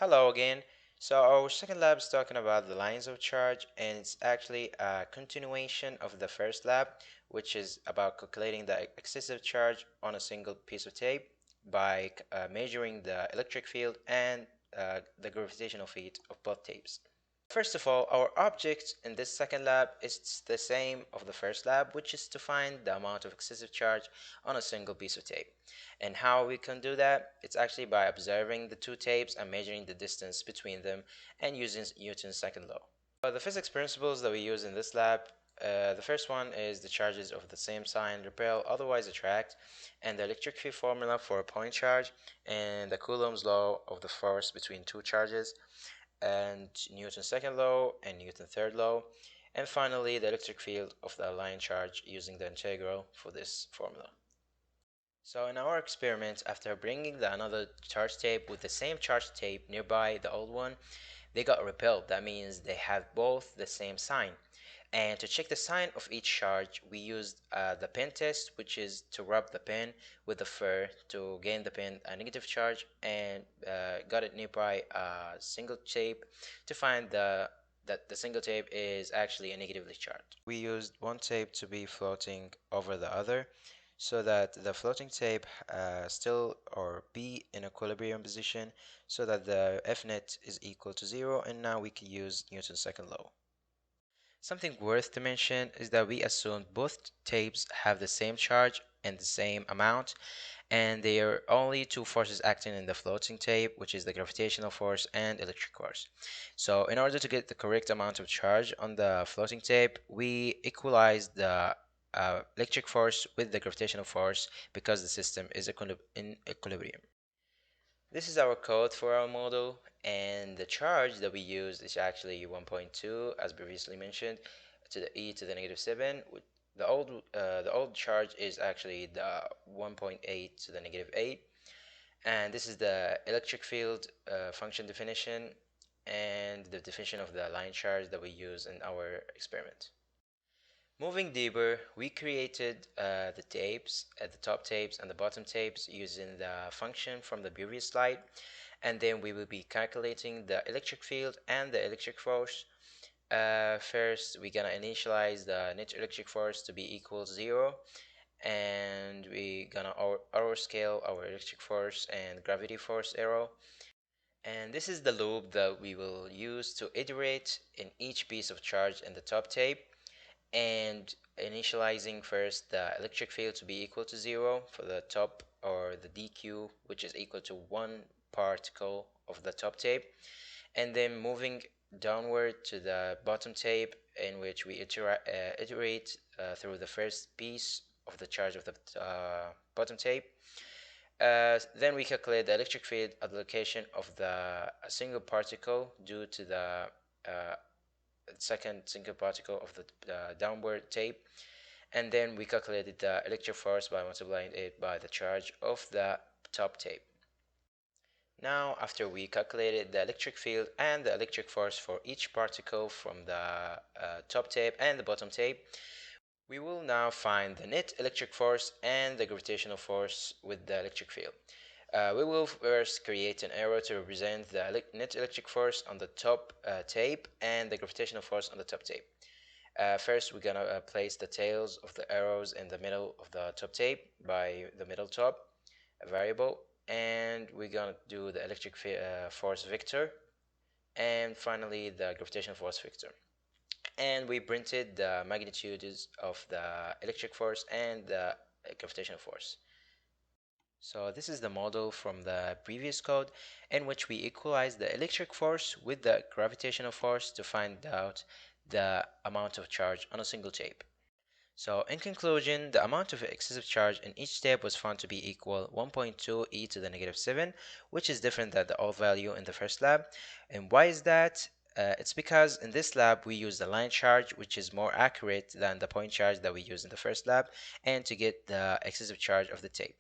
Hello again. So our second lab is talking about the lines of charge, and it's actually a continuation of the first lab, which is about calculating the excessive charge on a single piece of tape by measuring the electric field and the gravitational field of both tapes. First of all, our object in this second lab is the same of the first lab, which is to find the amount of excessive charge on a single piece of tape. And how we can do that? It's actually by observing the two tapes and measuring the distance between them and using Newton's second law. The physics principles that we use in this lab, the first one is the charges of the same sign repel, otherwise attract, and the electric field formula for a point charge, and the Coulomb's law of the force between two charges, and Newton's second law and Newton's third law, and finally the electric field of the line charge using the integral for this formula. So in our experiment, after bringing another charge tape with the same charge tape nearby the old one, they got repelled. That means they have both the same sign. And to check the sign of each charge, we used the pen test, which is to rub the pen with the fur to gain the pen a negative charge, and got it nearby a single tape to find that the single tape is actually a negatively charged. We used one tape to be floating over the other so that the floating tape still or be in equilibrium position so that the F net is equal to 0, and now we can use Newton's second law. Something worth to mention is that we assumed both tapes have the same charge and the same amount, and there are only two forces acting in the floating tape, which is the gravitational force and electric force. So in order to get the correct amount of charge on the floating tape, we equalize the electric force with the gravitational force because the system is in equilibrium. This is our code for our model, and the charge that we use is actually 1.2, as previously mentioned, to the e to the negative 7. The old charge is actually the 1.8 to the negative 8, and this is the electric field function definition and the definition of the line charge that we use in our experiment. Moving deeper, we created the tapes, the top tapes and the bottom tapes using the function from the previous slide, and then we will be calculating the electric field and the electric force. First, we're gonna initialize the net electric force to be equal to 0, and we're gonna arrow scale our electric force and gravity force arrow. And this is the loop that we will use to iterate in each piece of charge in the top tape, and initializing first the electric field to be equal to 0 for the top, or the dq, which is equal to one particle of the top tape, and then moving downward to the bottom tape, in which we iterate through the first piece of the charge of the bottom tape. Then we calculate the electric field at the location of the single particle due to the second single particle of the downward tape, and then we calculated the electric force by multiplying it by the charge of the top tape. Now, after we calculated the electric field and the electric force for each particle from the top tape and the bottom tape, we will now find the net electric force and the gravitational force with the electric field. We will first create an arrow to represent the net electric force on the top tape and the gravitational force on the top tape. First, we're gonna place the tails of the arrows in the middle of the top tape by the middle top variable, and we're gonna do the electric force vector, and finally the gravitational force vector. And we printed the magnitudes of the electric force and the gravitational force. So this is the model from the previous code, in which we equalize the electric force with the gravitational force to find out the amount of charge on a single tape. So in conclusion, the amount of excessive charge in each tape was found to be equal 1.2 e to the negative 7, which is different than the old value in the first lab. And why is that? It's because in this lab we use the line charge, which is more accurate than the point charge that we used in the first lab, and to get the excessive charge of the tape.